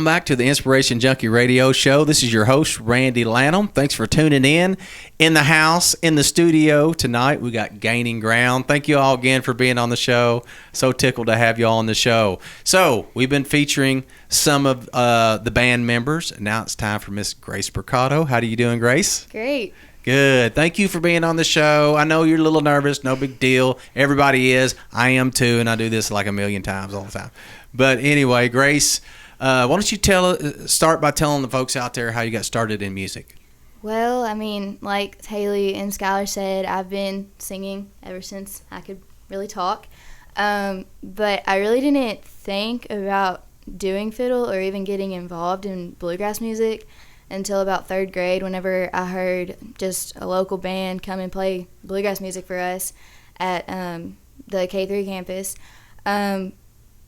welcome back to the Inspiration Junkie Radio Show. This is your host, Randy Lanham. Thanks for tuning in. In the house, in the studio tonight, we got Gaining Ground. Thank you all again for being on the show. So tickled to have you all on the show. So we've been featuring some of the band members. Now it's time for Miss Grace Brocato. How are you doing, Grace? Great. Good. Thank you for being on the show. I know you're a little nervous. No big deal. Everybody is. I am too, and I do this like a million times all the time. But anyway, Grace, why don't you start by telling the folks out there how you got started in music? Well, I mean, like Haley and Skylar said, I've been singing ever since I could really talk. But I really didn't think about doing fiddle or even getting involved in bluegrass music until about third grade, whenever I heard just a local band come and play bluegrass music for us at the K3 campus.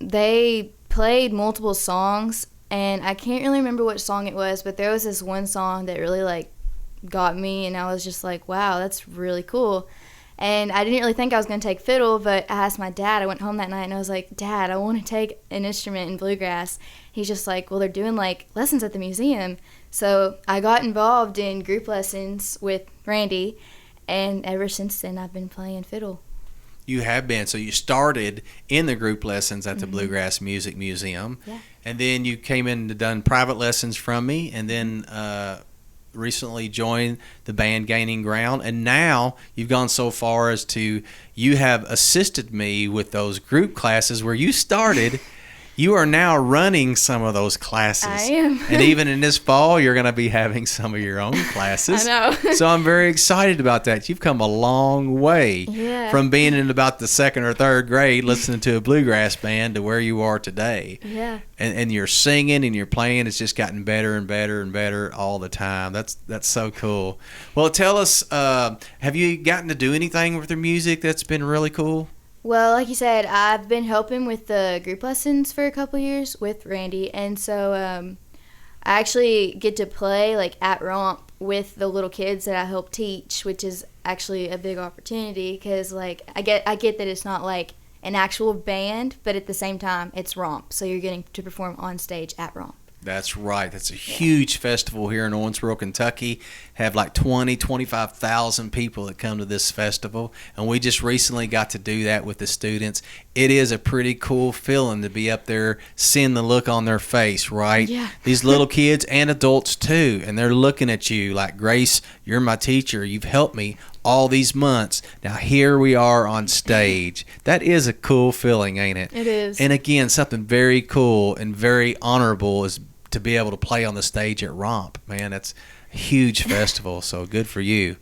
They played multiple songs, and I can't really remember which song it was, but there was this one song that really got me, and I was just like, wow, that's really cool. And I didn't really think I was going to take fiddle, but I asked my dad. I went home that night and I was like, Dad, I want to take an instrument in bluegrass. He's just like, well, they're doing lessons at the museum. So I got involved in group lessons with Randy, and ever since then I've been playing fiddle. You have been. So you started in the group lessons at the Bluegrass Music Museum. Yeah. And then you came in and done private lessons from me, and then recently joined the band Gaining Ground. And now you've gone so far as to, you have assisted me with those group classes where you started. You are now running some of those classes. I am. And even in this fall, you're going to be having some of your own classes. I know. So I'm very excited about that. You've come a long way from being in about the second or third grade listening to a bluegrass band to where you are today. Yeah. And you're singing and you're playing. It's just gotten better and better and better all the time. That's so cool. Well, tell us, have you gotten to do anything with your music that's been really cool? Well, like you said, I've been helping with the group lessons for a couple years with Randy, and so I actually get to play at Romp with the little kids that I help teach, which is actually a big opportunity because I get that it's not an actual band, but at the same time it's Romp, so you're getting to perform on stage at Romp. That's right. That's a huge festival here in Owensboro, Kentucky. Have 25,000 people that come to this festival. And we just recently got to do that with the students. It is a pretty cool feeling to be up there, seeing the look on their face, right? Yeah. These little kids and adults too. And they're looking at you like, Grace, you're my teacher. You've helped me all these months. Now here we are on stage. That is a cool feeling, ain't it? It is. And again, something very cool and very honorable is to be able to play on the stage at Romp. Man, that's a huge festival, so good for you.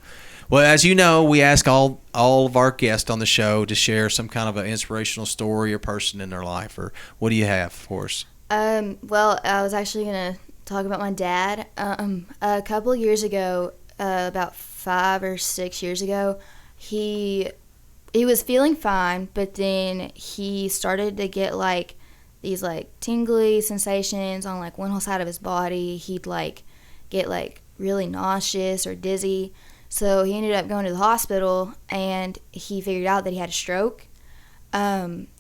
Well, as you know, we ask all of our guests on the show to share some kind of an inspirational story or person in their life. Or what do you have for us? Well, I was actually going to talk about my dad. A couple years ago, about 5 or 6 years ago, he was feeling fine, but then he started to get these tingly sensations on one whole side of his body. He'd get really nauseous or dizzy. So he ended up going to the hospital, and he figured out that he had a stroke.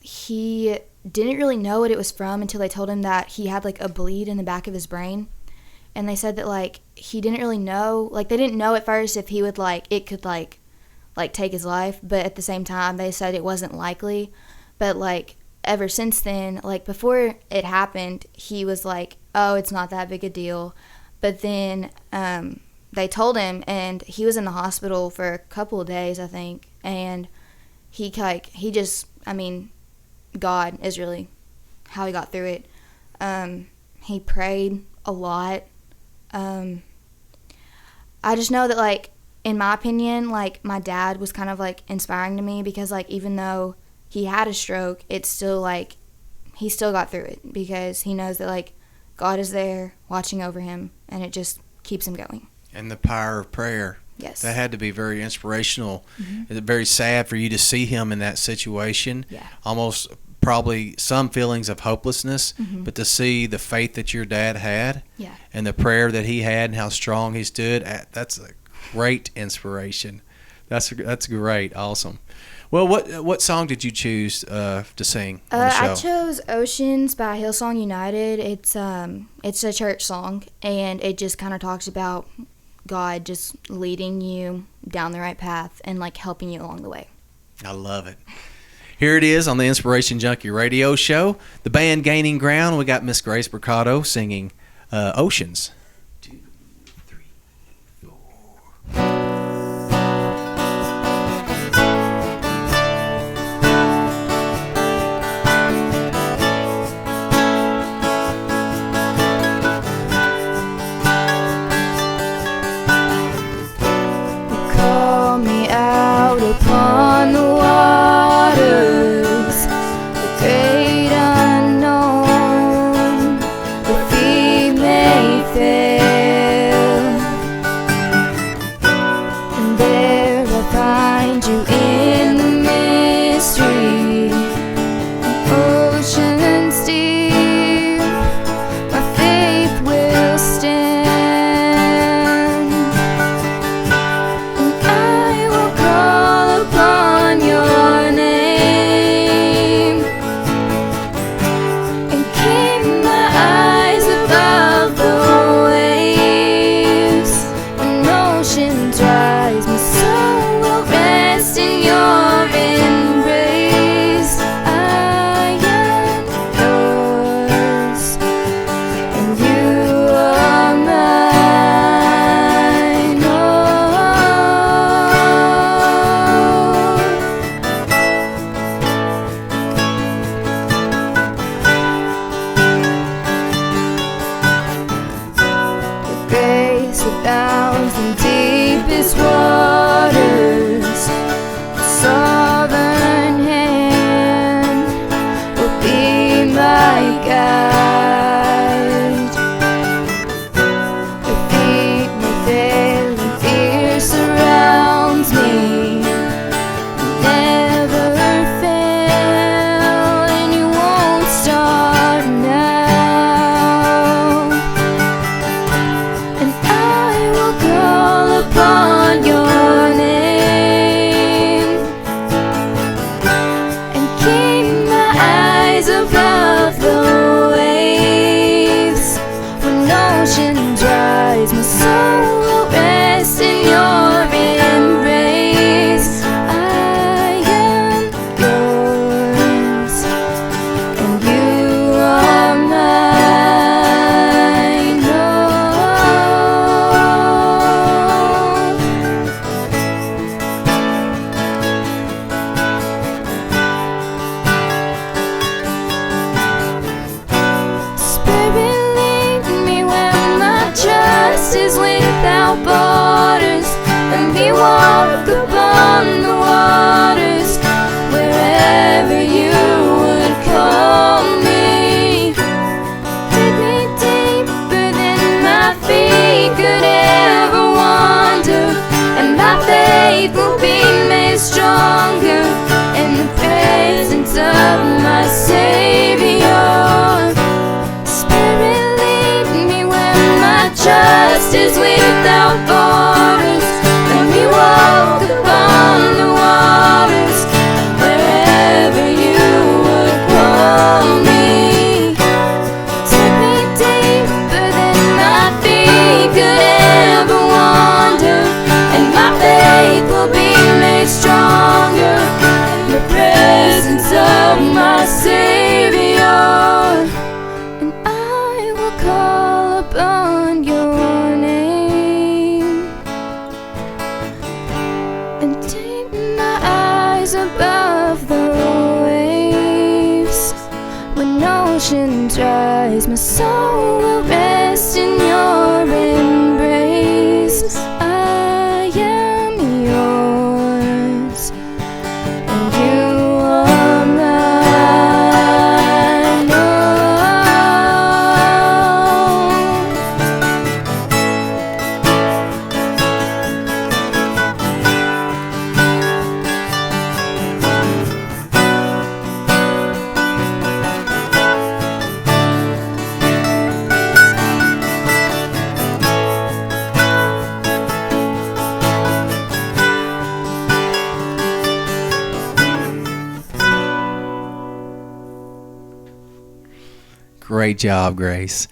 He didn't really know what it was from until they told him that he had a bleed in the back of his brain. And they said that he didn't really know, they didn't know at first if he would it could take his life, but at the same time they said it wasn't likely. But ever since then, before it happened, he was oh, it's not that big a deal. But then they told him, and he was in the hospital for a couple of days, I think. And he just, God is really how he got through it. He prayed a lot. I just know that in my opinion, my dad was kind of inspiring to me because even though he had a stroke, it's still he still got through it because he knows that God is there watching over him, and it just keeps him going. And the power of prayer. Yes. That had to be very inspirational. It's very sad for you to see him in that situation. Yeah. Almost probably some feelings of hopelessness, but to see the faith that your dad had and the prayer that he had and how strong he stood, that's a great inspiration. That's great. Awesome. Well, what song did you choose to sing on the show? I chose "Oceans" by Hillsong United. It's a church song, and it just kind of talks about God just leading you down the right path and like helping you along the way. I love it. Here it is on the Inspiration Junkie Radio Show. The band Gaining Ground. We got Miss Grace Brocato singing "Oceans." 2, 3, 4. Upon the waters, the great unknown, the feet may fail, and there I'll find you in the mystery, oceans deep, my faith will stand. Abounds in deepest waters, the sovereign hand will be my guide. The feet may fail and fear surrounds me, never fail, and you won't start now. And call upon your name and keep my eyes above the waves. When ocean dries, my soul will rest in your embrace. I am yours and you are mine. Is without borders, and we walk upon the waters wherever you would call me. Take me deeper than my feet could ever wander, and my faith will be made stronger in the presence of my Savior. Spirit, lead me where my trust is without borders, and we walk upon the waters wherever you would call me. Take me deeper than my feet could ever wander, and my faith will be made stronger in the presence of my Savior. And I will call upon your name and take my eyes above the waves. When ocean dries, my soul will rest in your embrace. I am yours and you are mine. Great job, Grace.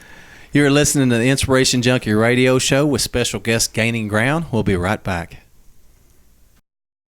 You're listening to the Inspiration Junkie Radio Show with special guest Gaining Ground. We'll be right back.